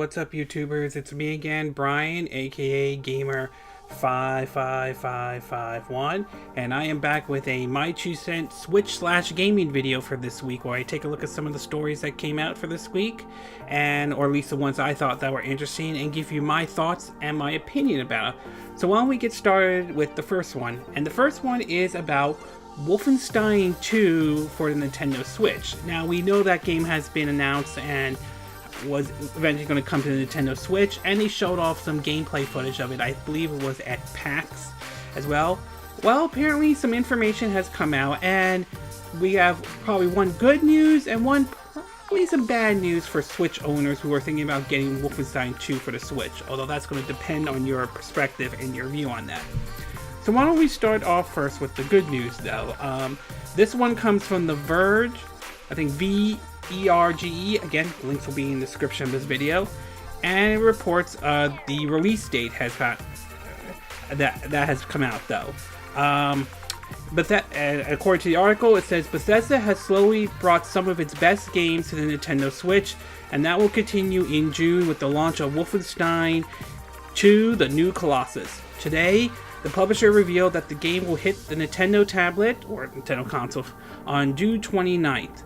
what's up YouTubers? It's me again, Brian, aka Gamer55551, and I am back with a My 2 Cent Switch/gaming video for this week, where I take a look at some of the stories that came out for this week, or at least the ones I thought that were interesting, and give you my thoughts and my opinion about it. So why don't we get started with the first one, and the first one is about Wolfenstein 2 for the Nintendo Switch. Now, we know that game has been announced and was eventually going to come to the Nintendo Switch, and they showed off some gameplay footage of it. I believe it was at PAX as well. Well, apparently some information has come out, and we have probably one good news and one probably some bad news for Switch owners who are thinking about getting Wolfenstein 2 for the Switch, although that's going to depend on your perspective and your view on that. So why don't we start off first with the good news, though. This one comes from The Verge, I think VERGE, again, links will be in the description of this video, and it reports the release date has that has come out, though. But according to the article, it says Bethesda has slowly brought some of its best games to the Nintendo Switch, and that will continue in June with the launch of Wolfenstein 2: The New Colossus. Today, the publisher revealed that the game will hit the Nintendo tablet, or Nintendo console, on June 29th.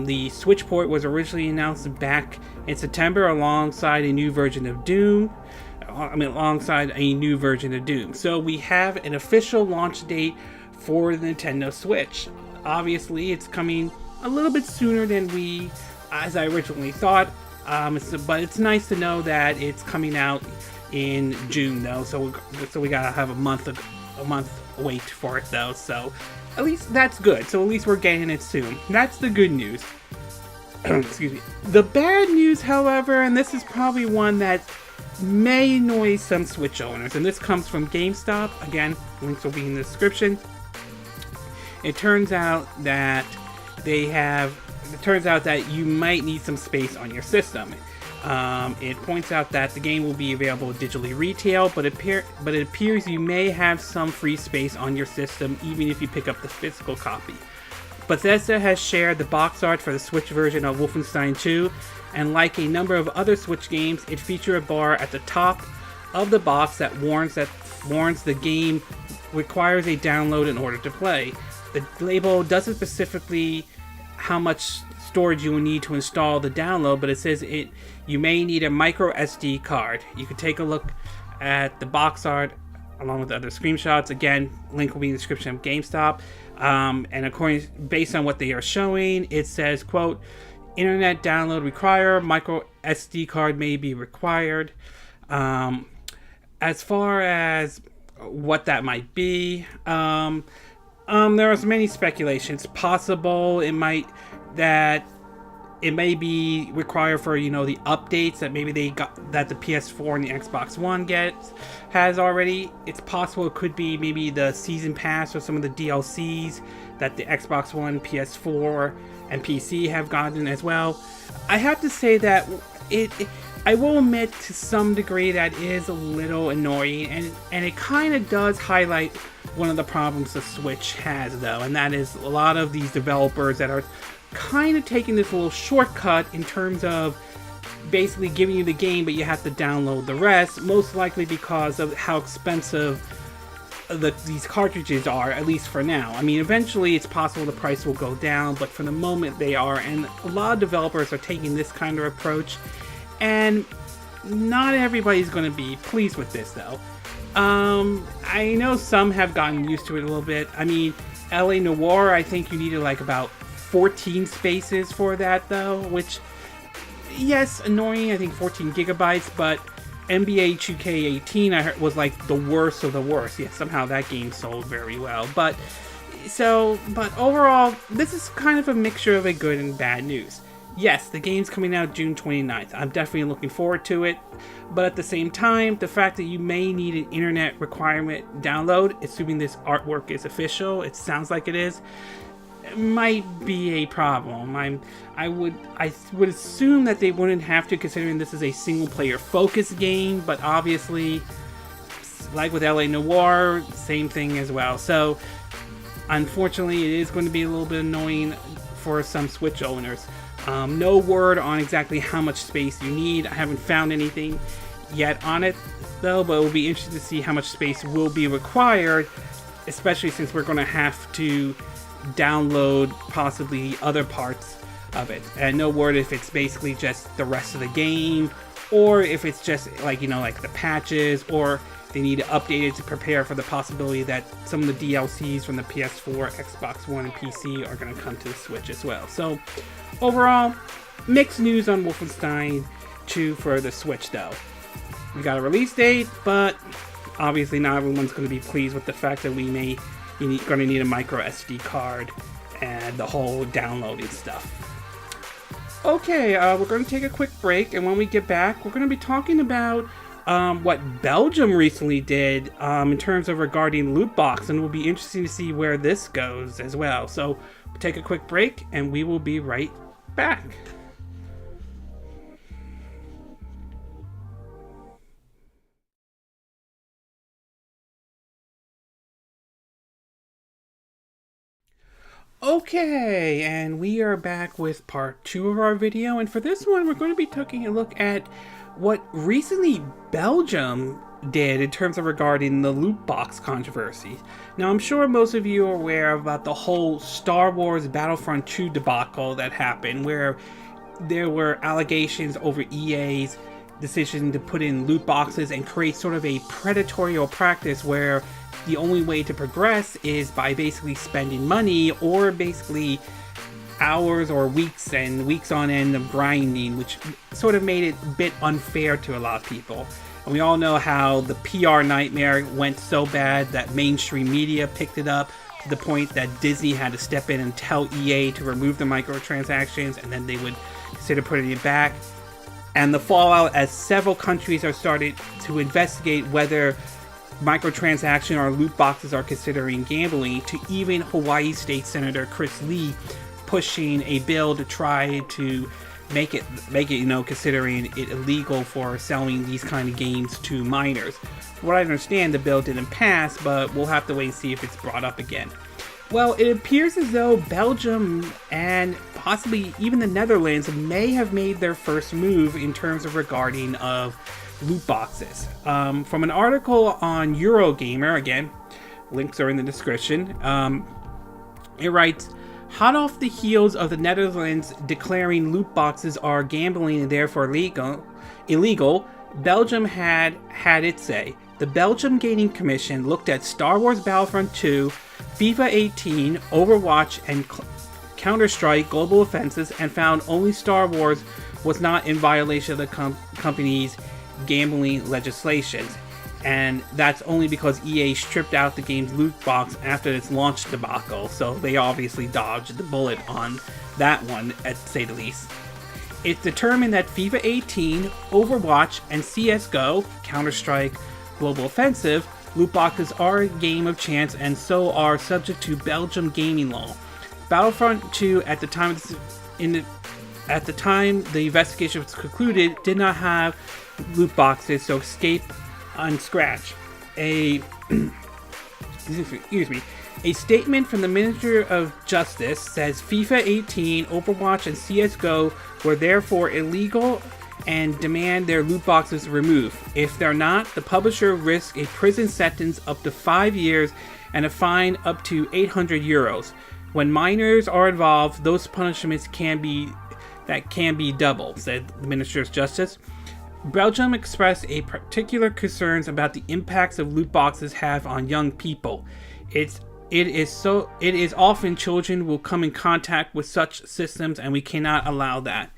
The Switch port was originally announced back in September alongside a new version of Doom. So we have an official launch date for the Nintendo Switch. Obviously, it's coming a little bit sooner than as I originally thought. But it's nice to know that it's coming out in June, though. So we gotta have a month wait for it, though. So at least that's good. So at least we're getting it soon. That's the good news. Excuse me. The bad news, however, and this is probably one that may annoy some Switch owners, and this comes from GameStop. Again, links will be in the description. It turns out that you might need some space on your system. It points out that the game will be available digitally retail, but it appears you may have some free space on your system even if you pick up the physical copy. Bethesda has shared the box art for the Switch version of Wolfenstein 2, and like a number of other Switch games, it features a bar at the top of the box that warns the game requires a download in order to play. The label doesn't specifically how much storage you will need to install the download, but it says you may need a micro SD card. You can take a look at the box art along with the other screenshots. Again, link will be in the description of GameStop. And based on what they are showing, it says, quote, internet download required, micro SD card may be required. As far as what that might be, there are many speculations. Possible it may be required for, the updates that maybe that the PS4 and the Xbox One has already. It's possible it could be maybe the season pass or some of the DLCs that the Xbox One, PS4, and PC have gotten as well. I have to say that I will admit to some degree that is a little annoying, and it kind of does highlight one of the problems the Switch has, though, and that is a lot of these developers that are kind of taking this little shortcut in terms of basically giving you the game, but you have to download the rest, most likely because of how expensive these cartridges are, at least for now. I mean, eventually it's possible the price will go down, but for the moment they are, and a lot of developers are taking this kind of approach, and not everybody's going to be pleased with this, though. I know some have gotten used to it a little bit. I mean, LA Noire, I think you needed like about 14 spaces for that, though, which, yes, annoying. I think 14 gigabytes, but NBA 2K18 I heard was like the worst of the worst. Yeah, somehow that game sold very well. But overall, this is kind of a mixture of a good and bad news. Yes, the game's coming out June 29th. I'm definitely looking forward to it. But at the same time, the fact that you may need an internet requirement download, assuming this artwork is official, it sounds like it is, might be a problem. I would assume that they wouldn't have to, considering this is a single player focused game, but obviously, like with LA Noire, same thing as well. So unfortunately, it is going to be a little bit annoying for some Switch owners. No word on exactly how much space you need. I haven't found anything yet on it though, but it will be interesting to see how much space will be required, especially since we're going to have to download possibly other parts of it. And no word if it's basically just the rest of the game, or if it's just like, you know, like the patches, or they need to update it to prepare for the possibility that some of the DLCs from the PS4, Xbox One, and PC are going to come to the Switch as well. So overall, mixed news on Wolfenstein 2 for the Switch though. We got a release date, but obviously not everyone's going to be pleased with the fact that you're going to need a micro SD card and the whole downloading stuff. Okay, we're going to take a quick break, and when we get back, we're going to be talking about what Belgium recently did in terms of regarding loot box, and it will be interesting to see where this goes as well. So we'll take a quick break, and we will be right back. Okay, and we are back with part 2 of our video, and for this one we're going to be taking a look at what recently Belgium did in terms of regarding the loot box controversy. Now, I'm sure most of you are aware about the whole Star Wars Battlefront 2 debacle that happened, where there were allegations over EA's decision to put in loot boxes and create sort of a predatory practice where the only way to progress is by basically spending money, or basically hours or weeks and weeks on end of grinding, which sort of made it a bit unfair to a lot of people. And we all know how the PR nightmare went so bad that mainstream media picked it up to the point that Disney had to step in and tell EA to remove the microtransactions, and then they would consider putting it back. And the fallout, as several countries are starting to investigate whether microtransaction or loot boxes are considering gambling, to even Hawaii State Senator Chris Lee pushing a bill to try to make it, you know, considering it illegal for selling these kind of games to minors. From what I understand, the bill didn't pass, but we'll have to wait and see if it's brought up again. Well, it appears as though Belgium and possibly even the Netherlands may have made their first move in terms of regarding of loot boxes. From an article on Eurogamer, again, links are in the description, it writes, hot off the heels of the Netherlands declaring loot boxes are gambling and therefore illegal, Belgium had its say. The Belgium Gaming Commission looked at Star Wars Battlefront 2, FIFA 18, Overwatch, and Counter-Strike Global Offensive, and found only Star Wars was not in violation of the company's gambling legislations. And that's only because EA stripped out the game's loot box after its launch debacle, so they obviously dodged the bullet on that one, at say the least. It's determined that FIFA 18, Overwatch, and CSGO, Counter-Strike Global Offensive, loot boxes are a game of chance and so are subject to Belgium gaming law. Battlefront 2, at the time the investigation was concluded, did not have loot boxes, so escape unscratched. A statement from the Minister of Justice says FIFA 18, Overwatch, and CSGO were therefore illegal and demand their loot boxes removed. If they're not, the publisher risks a prison sentence up to 5 years and a fine up to 800 euros. When minors are involved, those punishments can be double, said the Minister of Justice. Belgium expressed a particular concerns about the impacts of loot boxes have on young people. It is often children will come in contact with such systems, and we cannot allow that.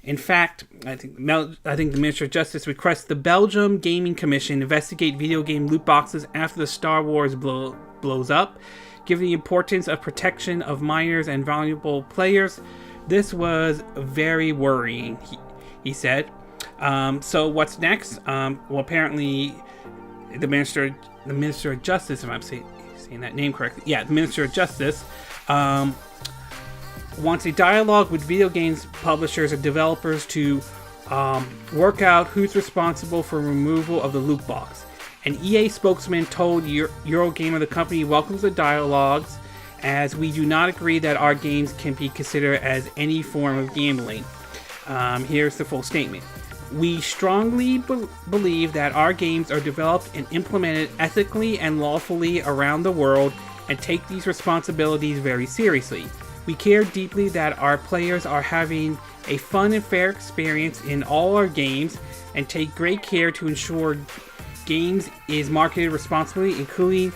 In fact, I think the Minister of Justice requests the Belgium Gaming Commission investigate video game loot boxes after the Star Wars blows up, given the importance of protection of minors and vulnerable players. This was very worrying, he said. So what's next? Well, apparently the Minister of Justice, if I'm saying that name correctly, yeah, the Minister of Justice, wants a dialogue with video games publishers and developers to work out who's responsible for removal of the loot box. An EA spokesman told Eurogamer the company welcomes the dialogues as we do not agree that our games can be considered as any form of gambling. Here's the full statement. We strongly believe that our games are developed and implemented ethically and lawfully around the world and take these responsibilities very seriously. We care deeply that our players are having a fun and fair experience in all our games and take great care to ensure games is marketed responsibly, including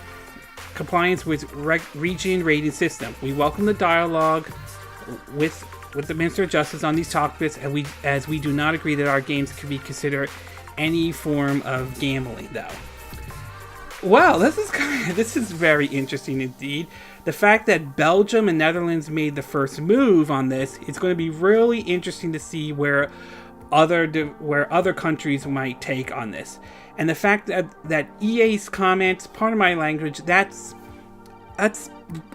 compliance with region rating system. We welcome the dialogue with the Minister of Justice on these topics, and as we do not agree that our games can be considered any form of gambling, though. Well, this is very interesting indeed. The fact that Belgium and Netherlands made the first move on this, it's going to be really interesting to see where other countries might take on this. And the fact that EA's comments, part of my language, that's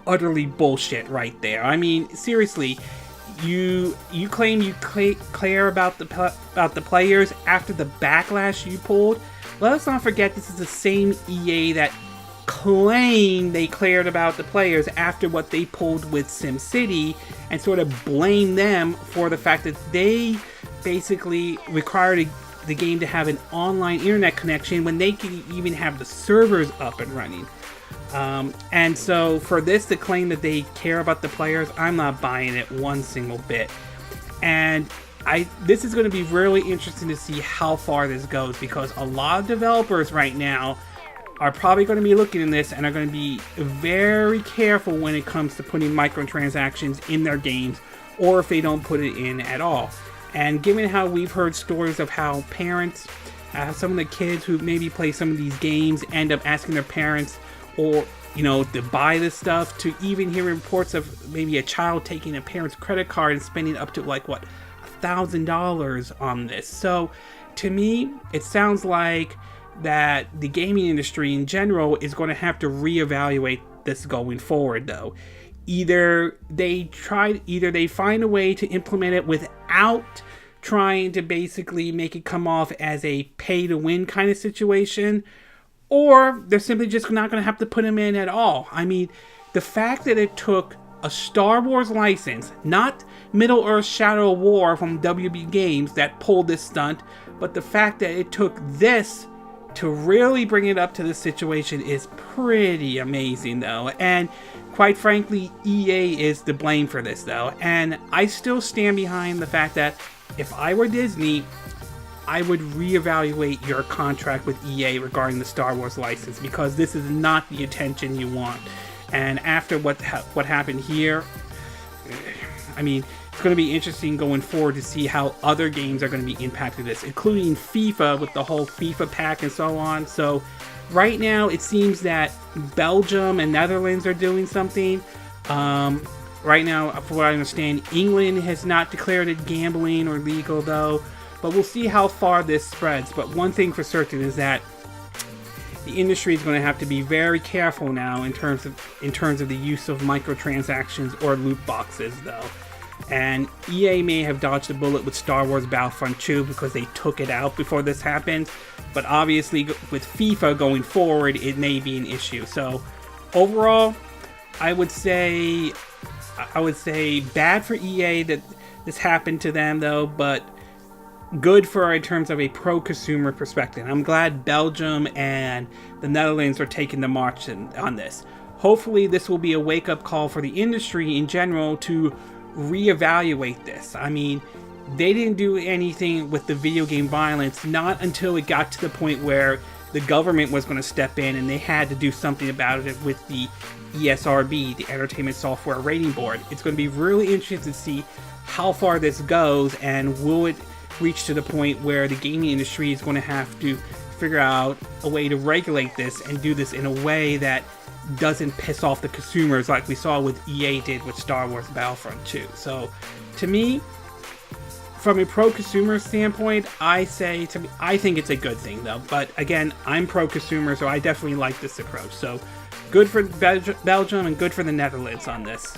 utterly bullshit right there. I mean, seriously. You claim you care about the players after the backlash you pulled. Let us not forget this is the same EA that claimed they cared about the players after what they pulled with SimCity, and sort of blame them for the fact that they basically required the game to have an online internet connection when they could even have the servers up and running. And so for this to claim that they care about the players, I'm not buying it one single bit. And this is going to be really interesting to see how far this goes, because a lot of developers right now are probably going to be looking at this and are going to be very careful when it comes to putting microtransactions in their games, or if they don't put it in at all. And given how we've heard stories of how parents, some of the kids who maybe play some of these games end up asking their parents or to buy this stuff, to even hear reports of maybe a child taking a parent's credit card and spending up to $1,000 on this. So to me, it sounds like that the gaming industry in general is going to have to reevaluate this going forward, though. Either they find a way to implement it without trying to basically make it come off as a pay-to-win kind of situation, or they're simply just not going to have to put them in at all. I mean, the fact that it took a Star Wars license, not Middle-earth Shadow of War from WB Games that pulled this stunt, but the fact that it took this to really bring it up to this situation is pretty amazing, though. And quite frankly, EA is to blame for this, though. And I still stand behind the fact that if I were Disney, I would reevaluate your contract with EA regarding the Star Wars license, because this is not the attention you want. And after what happened here, I mean, it's going to be interesting going forward to see how other games are going to be impacted this, including FIFA with the whole FIFA pack and so on. So right now it seems that Belgium and Netherlands are doing something. Right now, from what I understand, England has not declared it gambling or legal, though. But we'll see how far this spreads. But one thing for certain is that the industry is going to have to be very careful now in terms of the use of microtransactions or loot boxes, though. And EA may have dodged a bullet with Star Wars Battlefront 2 because they took it out before this happened. But obviously, with FIFA going forward, it may be an issue. So overall, I would say bad for EA that this happened to them, though, but good for in terms of a pro-consumer perspective. I'm glad Belgium and the Netherlands are taking the march on this. Hopefully this will be a wake-up call for the industry in general to reevaluate this. I mean, they didn't do anything with the video game violence, not until it got to the point where the government was going to step in and they had to do something about it with the ESRB, the Entertainment Software Rating Board. It's going to be really interesting to see how far this goes, and will it reach to the point where the gaming industry is going to have to figure out a way to regulate this and do this in a way that doesn't piss off the consumers like we saw with EA did with Star Wars Battlefront 2. So to me, from a pro-consumer standpoint, I think it's a good thing, though. But again, I'm pro-consumer, so I definitely like this approach. So good for Belgium and good for the Netherlands on this.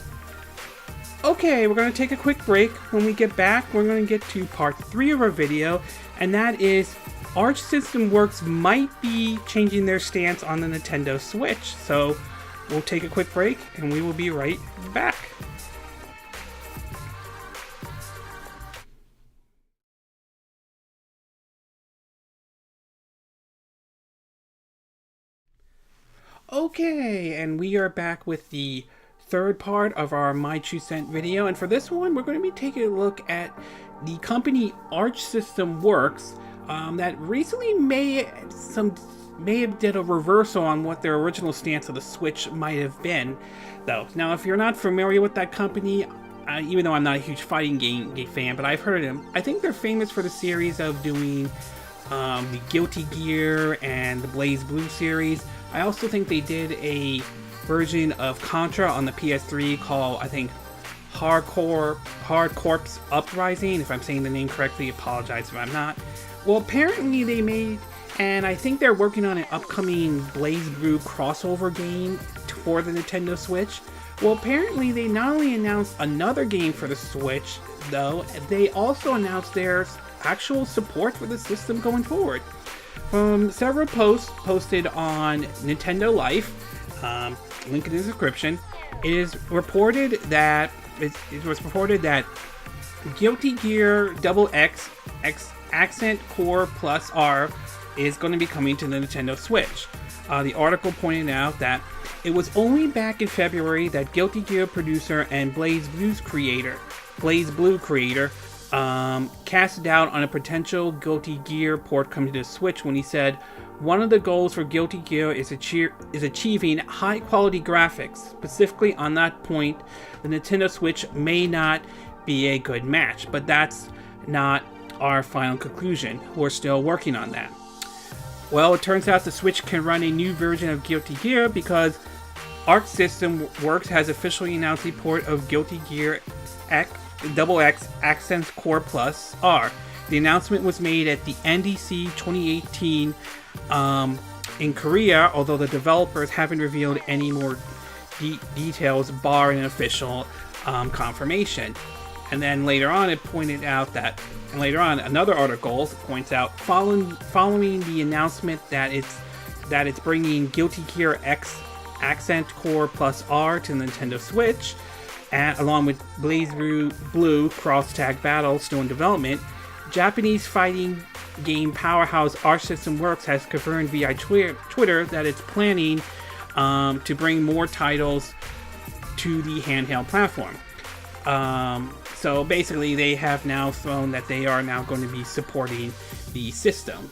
Okay, we're going to take a quick break. When we get back, we're going to get to part 3 of our video, and that is Aulx System Works might be changing their stance on the Nintendo Switch. So we'll take a quick break and we will be right back. Okay, and we are back with the third part of our My 2 Cent video, and for this one we're going to be taking a look at the company Aulx Works that recently may have did a reversal on what their original stance of the Switch might have been, though. Now, if you're not familiar with that company, even though I'm not a huge fighting game fan, but I've heard of them. I think they're famous for the series of doing the Guilty Gear and the Blaze Blue series. I also think they did a version of Contra on the PS3 called, I think, Hard Corps Uprising. If I'm saying the name correctly, apologize if I'm not. Well, apparently they made, and I think they're working on an upcoming Blaze Blue crossover game for the Nintendo Switch. Well, apparently they not only announced another game for the Switch, though, they also announced their actual support for the system going forward. From several posts posted on Nintendo Life, link in the description, it was reported that Guilty Gear XX Accent Core Plus R is going to be coming to the Nintendo Switch. The article pointed out that it was only back in February that Guilty Gear producer and Blaze Blue creator cast doubt on a potential Guilty Gear port coming to the Switch when he said, "One of the goals for Guilty Gear is achieving high-quality graphics. Specifically on that point, the Nintendo Switch may not be a good match, but that's not our final conclusion. We're still working on that." Well, it turns out the Switch can run a new version of Guilty Gear because Aulx Works has officially announced the port of Guilty Gear XX Accent Core Plus R. The announcement was made at the NDC 2018 in Korea, although the developers haven't revealed any more details bar an official confirmation. And then later on it pointed out that, and later on another article points out, following the announcement that it's bringing Guilty Gear X Accent Core Plus R to the Nintendo Switch, and along with Blaze Blue Cross Tag Battle still in development, Japanese fighting game powerhouse Aulx Works has confirmed via Twitter that it's planning to bring more titles to the handheld platform. So basically they have now thrown that they are now going to be supporting the system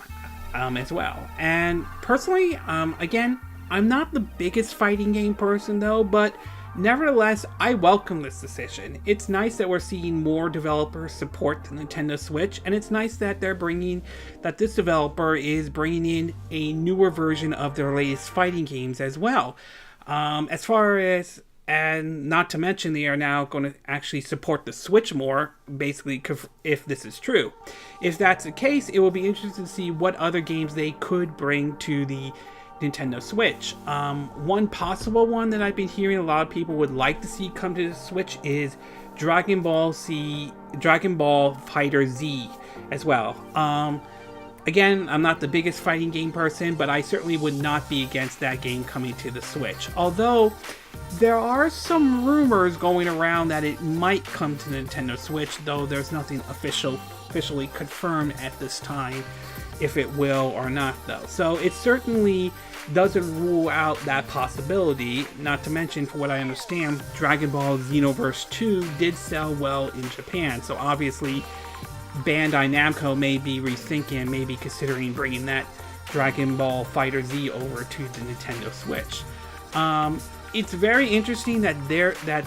as well. And personally, again, I'm not the biggest fighting game person though, but nevertheless, I welcome this decision. It's nice that we're seeing more developers support the Nintendo Switch, and it's nice that this developer is bringing in a newer version of their latest fighting games as well. As far as, and not to mention, they are now going to actually support the Switch more, basically, if this is true. If that's the case, it will be interesting to see what other games they could bring to the Nintendo Switch. One possible one that I've been hearing a lot of people would like to see come to the Switch is Dragon Ball Fighter Z as well. Again, I'm not the biggest fighting game person, but I certainly would not be against that game coming to the Switch. Although there are some rumors going around that it might come to the Nintendo Switch, though there's nothing officially confirmed at this time if it will or not, though. So it certainly doesn't rule out that possibility. Not to mention, for what I understand, Dragon Ball Xenoverse 2 did sell well in Japan, so obviously Bandai Namco may be rethinking, maybe considering bringing that Dragon Ball Fighter Z over to the Nintendo Switch. It's very interesting that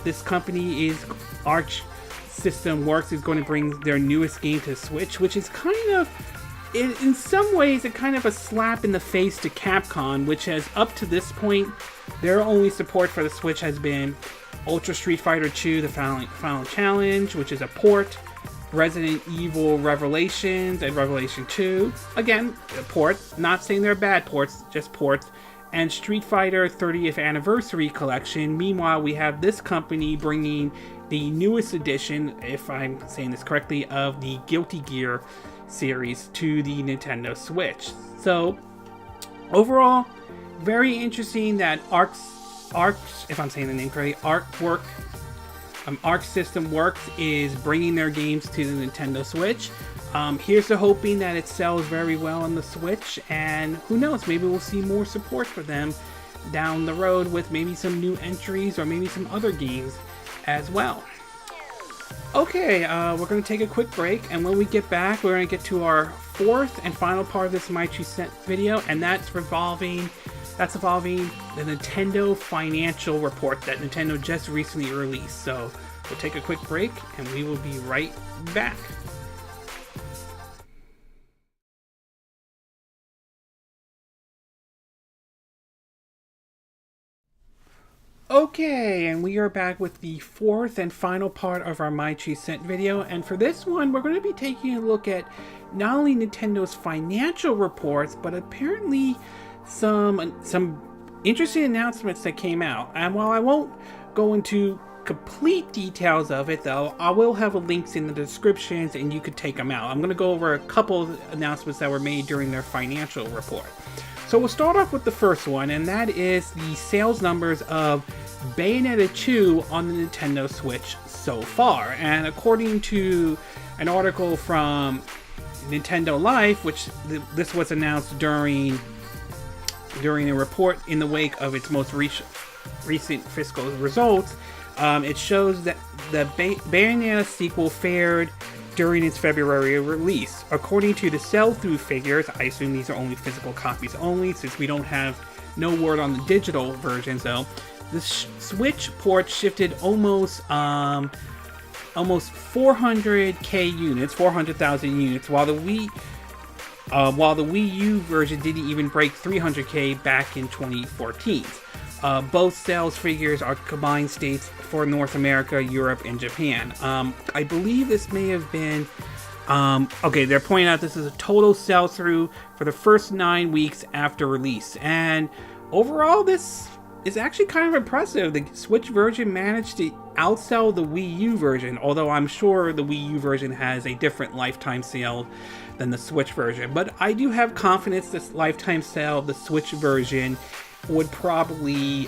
this company is Aulx Works is going to bring their newest game to the Switch, which is kind of, in some ways, a kind of a slap in the face to Capcom, which has, up to this point, their only support for the Switch has been Ultra Street Fighter 2, the Final Challenge, which is a port, Resident Evil Revelations and Revelation 2, again, a port, not saying they're bad ports, just ports, and Street Fighter 30th Anniversary Collection. Meanwhile, we have this company bringing the newest edition, if I'm saying this correctly, of the Guilty Gear series to the Nintendo Switch. So overall, very interesting that Aulx Aulx, if I'm saying the name correctly, Aulx System Works is bringing their games to the Nintendo Switch. Here's to hoping that it sells very well on the Switch, and who knows, maybe we'll see more support for them down the road with maybe some new entries or maybe some other games as well. Okay, we're going to take a quick break, and when we get back, we're going to get to our fourth and final part of this My 2 Cent video, and that's involving the Nintendo financial report that Nintendo just recently released. So we'll take a quick break, and we will be right back. Okay, and we are back with the fourth and final part of our My 2 Cent video, and for this one, we're going to be taking a look at not only Nintendo's financial reports, but apparently some interesting announcements that came out. And while I won't go into complete details of it, though, I will have links in the descriptions, and you could take them out. I'm going to go over a couple of announcements that were made during their financial report. So we'll start off with the first one, and that is the sales numbers of Bayonetta 2 on the Nintendo Switch so far. And according to an article from Nintendo Life, which this was announced during a report in the wake of its most recent fiscal results, it shows that the Bayonetta sequel fared during its February release. According to the sell-through figures, I assume these are only physical copies only, since we don't have no word on the digital versions though, the Switch port shifted almost 400k units, 400,000 units, while the Wii U version didn't even break 300k back in 2014. Both sales figures are combined states for North America, Europe, and Japan. I believe this may have been... okay, they're pointing out this is a total sell-through for the first 9 weeks after release. And overall, this is actually kind of impressive. The Switch version managed to outsell the Wii U version, although I'm sure the Wii U version has a different lifetime sale than the Switch version. But I do have confidence this lifetime sale of the Switch version would probably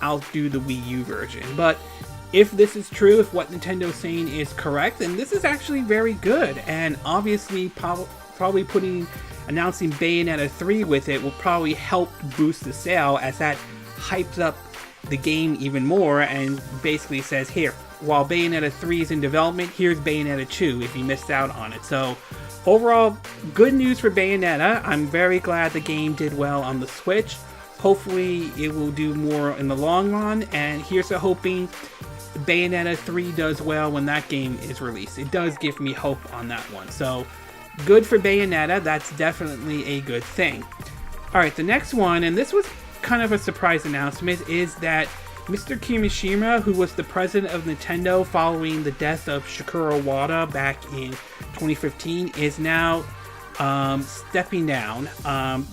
outdo the Wii U version. But if this is true, if what Nintendo's saying is correct, then this is actually very good. And obviously, probably announcing Bayonetta 3 with it will probably help boost the sale, as that hypes up the game even more and basically says, here, while Bayonetta 3 is in development, here's Bayonetta 2 if you missed out on it. So overall, good news for Bayonetta. I'm very glad the game did well on the Switch. Hopefully it will do more in the long run, and here's to hoping Bayonetta 3 does well when that game is released. It does give me hope on that one. So good for Bayonetta, that's definitely a good thing. Alright, the next one, and this was kind of a surprise announcement, is that Mr. Kimishima, who was the president of Nintendo following the death of Shigeru Iwata back in 2015, is now stepping down.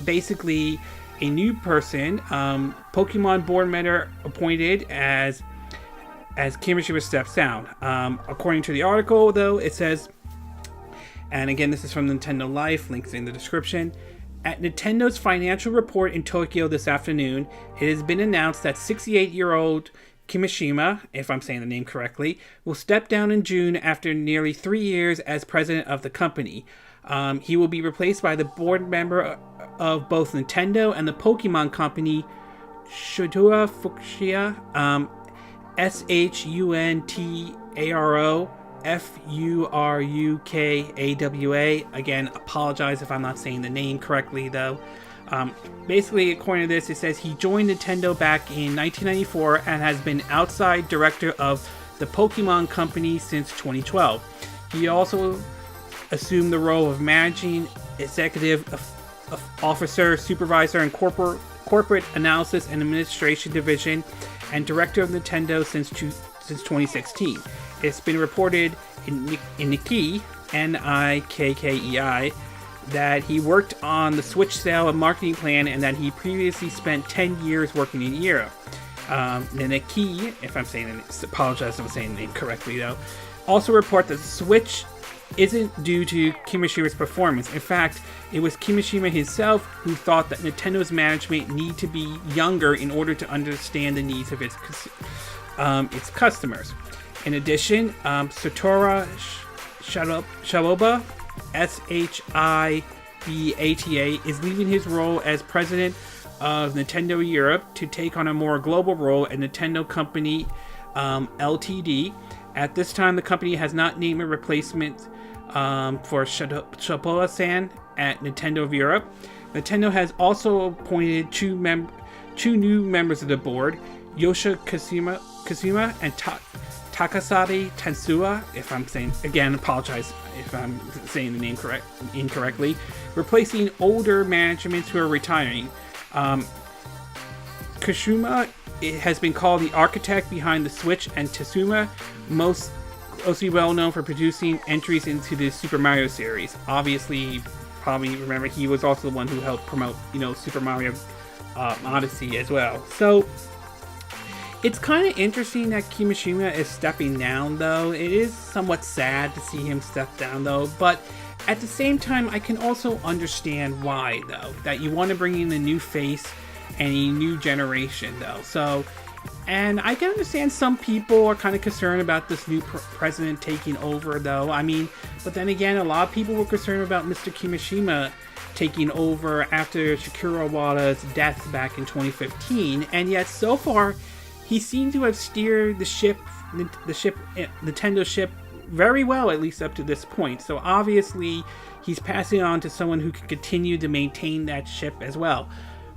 Basically, a new person, Pokemon board member appointed as Kimishima steps down. According to the article, though, it says, and again, this is from Nintendo Life, links in the description. At Nintendo's financial report in Tokyo this afternoon, it has been announced that 68-year-old Kimishima, if I'm saying the name correctly, will step down in June after nearly 3 years as president of the company. He will be replaced by the board member of both Nintendo and the Pokemon company, Shuntaro Fukushia, Shuntaro Furukawa. Again, apologize if I'm not saying the name correctly, though. Basically, according to this, it says he joined Nintendo back in 1994 and has been outside director of the Pokemon company since 2012. He also assumed the role of managing executive officer, supervisor, and corporate analysis and administration division, and director of Nintendo since 2016. It's been reported in Nikkei, Nikkei, that he worked on the Switch sale and marketing plan, and that he previously spent 10 years working in Europe. The Nikkei, if I'm saying it, apologize if I'm saying the name correctly though, also report that the Switch isn't due to Kimishima's performance. In fact, it was Kimishima himself who thought that Nintendo's management need to be younger in order to understand the needs of its customers. In addition, Satoru Shibata, Shibata, is leaving his role as president of Nintendo Europe to take on a more global role at Nintendo Company Ltd. At this time, the company has not named a replacement for Shibata-san at Nintendo of Europe. Nintendo has also appointed two new members of the board, Yosha Kasuma and Takasari Tensua, if I'm saying, again, apologize if I'm saying the name incorrectly, replacing older managements who are retiring. Kasuma has been called the architect behind the Switch, and Tensua, mostly well known for producing entries into the Super Mario series. Obviously, you probably remember he was also the one who helped promote, Super Mario Odyssey as well. So it's kind of interesting that Kimishima is stepping down, though. It is somewhat sad to see him step down, though. But at the same time, I can also understand why, though. That you want to bring in a new face and a new generation, though. So, and I can understand some people are kind of concerned about this new president taking over, though. I mean, but then again, a lot of people were concerned about Mr. Kimishima taking over after Shigeru Iwata's death back in 2015. And yet, so far, he seemed to have steered Nintendo ship very well, at least up to this point. So obviously, he's passing on to someone who can continue to maintain that ship as well.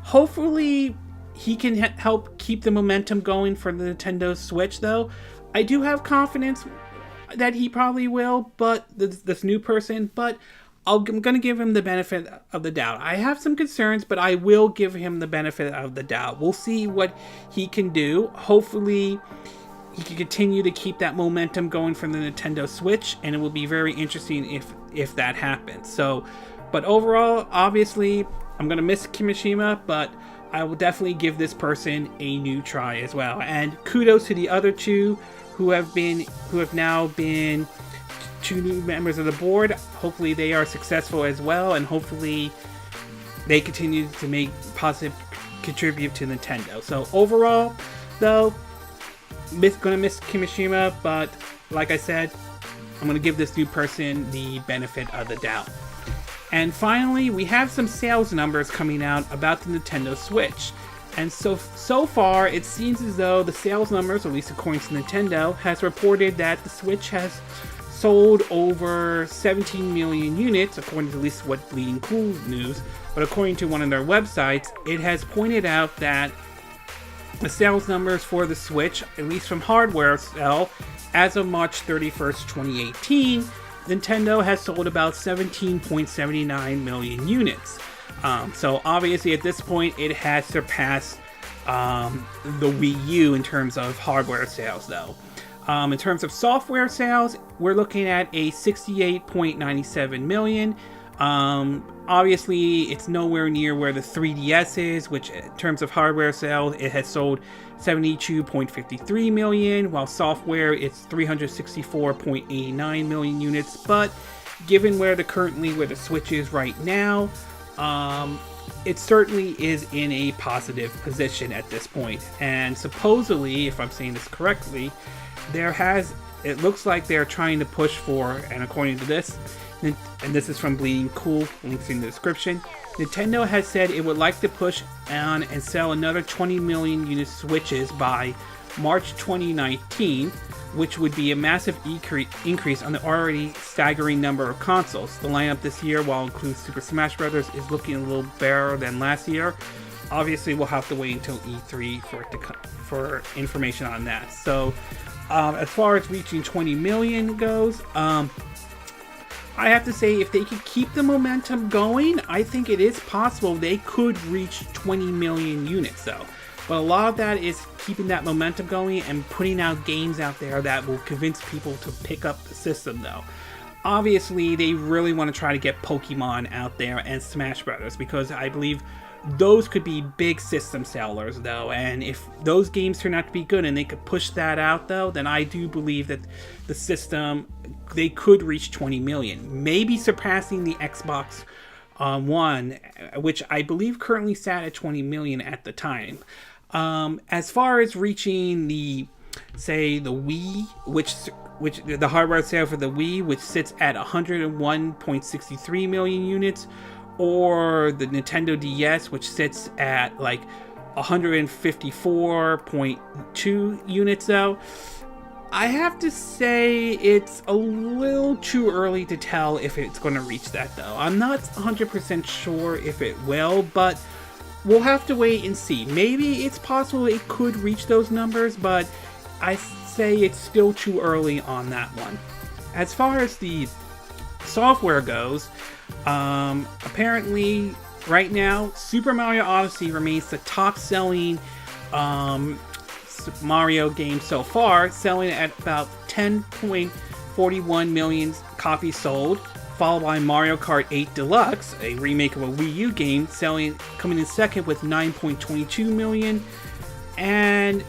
Hopefully, he can help keep the momentum going for the Nintendo Switch, though. I do have confidence that he probably will, but this new person, but I'm going to give him the benefit of the doubt. I have some concerns, but I will give him the benefit of the doubt. We'll see what he can do. Hopefully, he can continue to keep that momentum going from the Nintendo Switch, and it will be very interesting if that happens. So, but overall, obviously, I'm going to miss Kimishima, but I will definitely give this person a new try as well. And kudos to the other two who have now been two new members of the board. Hopefully they are successful as well, and hopefully they continue to make positive contribute to Nintendo. So overall, though, gonna miss Kimishima, but like I said, I'm gonna give this new person the benefit of the doubt. And finally, we have some sales numbers coming out about the Nintendo Switch. And so far, it seems as though the sales numbers, at least according to Nintendo, has reported that the Switch has sold over 17 million units, according to at least what Bleeding Cool News. But according to one of their websites, it has pointed out that the sales numbers for the Switch, at least from hardware sale, as of March 31st, 2018, Nintendo has sold about 17.79 million units. So obviously at this point, it has surpassed the Wii U in terms of hardware sales, though. In terms of software sales, we're looking at a 68.97 million. Obviously, it's nowhere near where the 3DS is, which in terms of hardware sales, it has sold 72.53 million, while software, it's 364.89 million units. But given where the Switch is right now, it certainly is in a positive position at this point. And supposedly, if I'm saying this correctly, it looks like they're trying to push for, and according to this, and this is from Bleeding Cool, links in the description, Nintendo has said it would like to push on and sell another 20 million unit Switches by March 2019, which would be a massive increase on the already staggering number of consoles. The lineup this year, while includes Super Smash Bros., is looking a little better than last year. Obviously, we'll have to wait until E3 for information on that. So, as far as reaching 20 million goes, I have to say, if they could keep the momentum going, I think it is possible they could reach 20 million units, though. But a lot of that is keeping that momentum going and putting out games out there that will convince people to pick up the system, though. obviously they really want to try to get Pokemon out there and Smash Brothers, because I believe those could be big system sellers though, and if those games turn out to be good and they could push that out though, then I do believe that the system, they could reach 20 million, maybe surpassing the Xbox One, which I believe currently sat at 20 million at the time. As far as reaching the, say, the Wii, which the hardware sale for the Wii, which sits at 101.63 million units, or the Nintendo DS, which sits at like 154.2 units though, I have to say it's a little too early to tell if it's going to reach that though. I'm not 100% sure if it will, but we'll have to wait and see. Maybe it's possible it could reach those numbers, but I say it's still too early on that one. As far as the software goes, apparently right now Super Mario Odyssey remains the top selling Mario game so far, selling at about 10.41 million copies sold, followed by Mario Kart 8 Deluxe, a remake of a Wii U game, coming in second with 9.22 million, and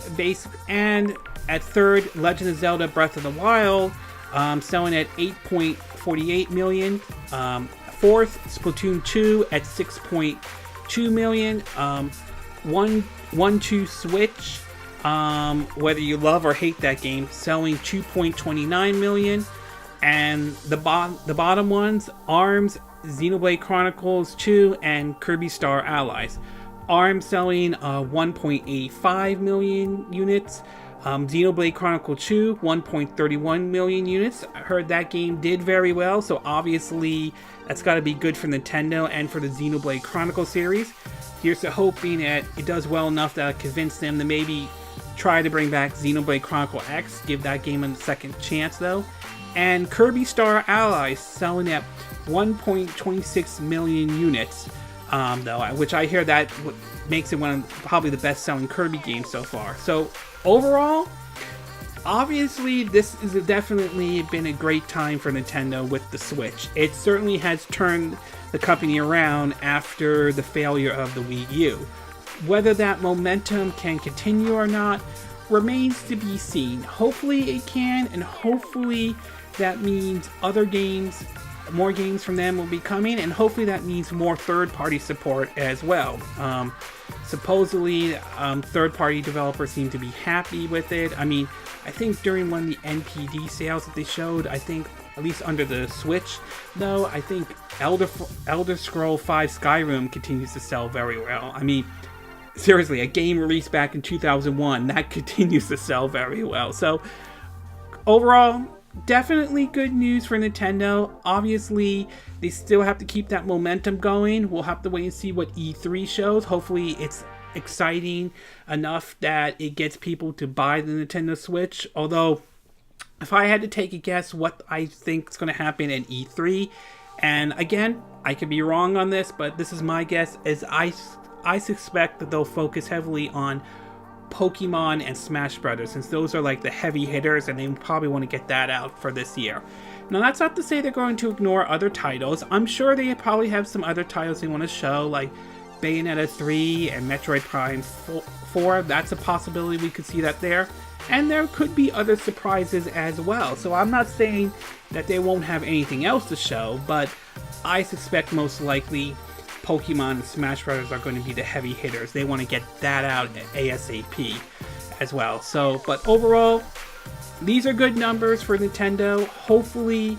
at third, Legend of Zelda Breath of the Wild, selling at 8.48 million. Fourth, Splatoon 2 at 6.2 million. 1-2 Switch, whether you love or hate that game, selling 2.29 million. And the bottom ones, ARMS, Xenoblade Chronicles 2, and Kirby Star Allies. ARMS selling 1.85 million units. Xenoblade Chronicle 2, 1.31 million units. I heard that game did very well, so obviously that's got to be good for Nintendo and for the Xenoblade Chronicle series. Here's to hoping that it does well enough that convince them to maybe try to bring back Xenoblade Chronicle X, give that game a second chance though. And Kirby Star Allies selling at 1.26 million units, though, which I hear that makes it one of probably the best selling Kirby games so far. So overall, obviously this has definitely been a great time for Nintendo with the Switch. It certainly has turned the company around after the failure of the Wii U. Whether that momentum can continue or not remains to be seen. Hopefully it can, and hopefully that means other games, more games from them will be coming, and hopefully that means more third-party support as well. Supposedly, third-party developers seem to be happy with it. I mean, I think during one of the NPD sales that they showed, I think, at least under the Switch, though, I think Elder Scrolls V Skyrim continues to sell very well. I mean, seriously, a game released back in 2001, that continues to sell very well. So, overall, definitely good news for Nintendo. Obviously, they still have to keep that momentum going. We'll have to wait and see what E3 shows. Hopefully, it's exciting enough that it gets people to buy the Nintendo Switch. Although, if I had to take a guess what I think is going to happen in E3, and again, I could be wrong on this, but this is my guess, is I suspect that they'll focus heavily on Pokemon and Smash Brothers, since those are like the heavy hitters, and they probably want to get that out for this year. Now, that's not to say they're going to ignore other titles. I'm sure they probably have some other titles they want to show, like Bayonetta 3 and Metroid Prime 4. That's a possibility we could see that there. And there could be other surprises as well. So I'm not saying that they won't have anything else to show, but I suspect most likely Pokemon and Smash Brothers are going to be the heavy hitters. They want to get that out ASAP as well. So, but overall, these are good numbers for Nintendo. Hopefully,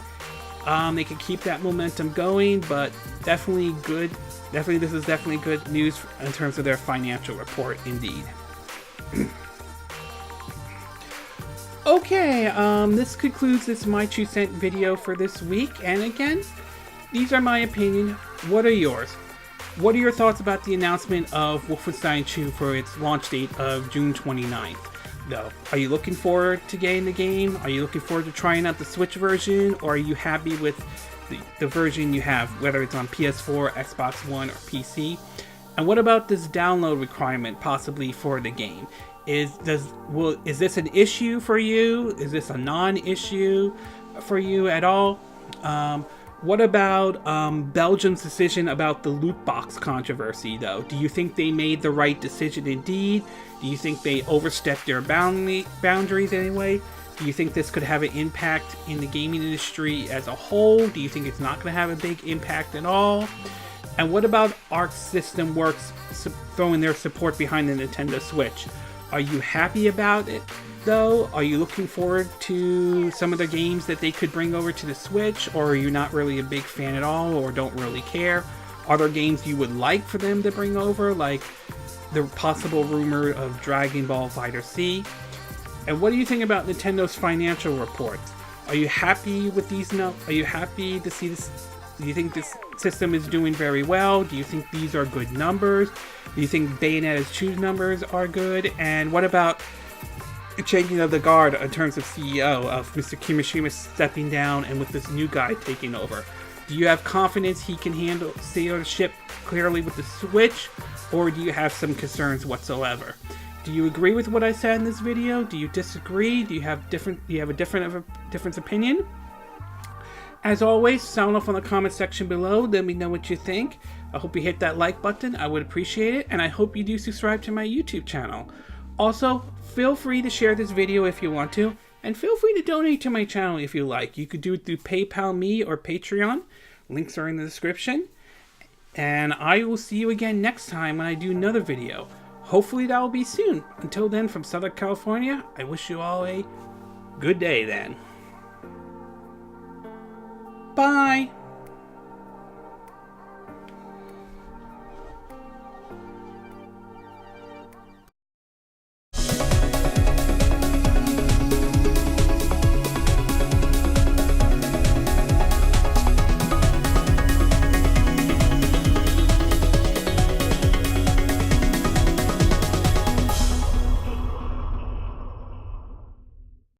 they can keep that momentum going, but definitely good. This is definitely good news in terms of their financial report, indeed. Okay, this concludes this My 2 Cent video for this week. And again, these are my opinion. What are yours? What are your thoughts about the announcement of Wolfenstein 2 for its launch date of June 29th? Though, are you looking forward to getting the game? Are you looking forward to trying out the Switch version? Or are you happy with the version you have, whether it's on PS4, Xbox One, or PC? And what about this download requirement possibly for the game? Is this an issue for you? Is this a non-issue for you at all? What about Belgium's decision about the loot box controversy, though? Do you think they made the right decision indeed? Do you think they overstepped their boundaries anyway? Do you think this could have an impact in the gaming industry as a whole? Do you think it's not going to have a big impact at all? And what about Aulx System Works throwing their support behind the Nintendo Switch? Are you happy about it, though? Are you looking forward to some of the games that they could bring over to the Switch? Or are you not really a big fan at all, or don't really care? Are there games you would like for them to bring over, like the possible rumor of Dragon Ball FighterZ? And what do you think about Nintendo's financial reports? Are you happy with these? Are you happy to see this? Do you think this system is doing very well? Do you think these are good numbers? Do you think Bayonetta's Choose numbers are good? And what about the changing of the guard in terms of CEO, of Mr. Kimishima stepping down and with this new guy taking over? Do you have confidence he can steer the ship clearly with the Switch? Or do you have some concerns whatsoever? Do you agree with what I said in this video? Do you disagree? Do you have a different opinion? As always, sound off in the comment section below. Let me know what you think. I hope you hit that like button. I would appreciate it. And I hope you do subscribe to my YouTube channel. Also, feel free to share this video if you want to. And feel free to donate to my channel if you like. You could do it through PayPal Me or Patreon. Links are in the description. And I will see you again next time when I do another video. Hopefully that will be soon. Until then, from Southern California, I wish you all a good day then. Bye!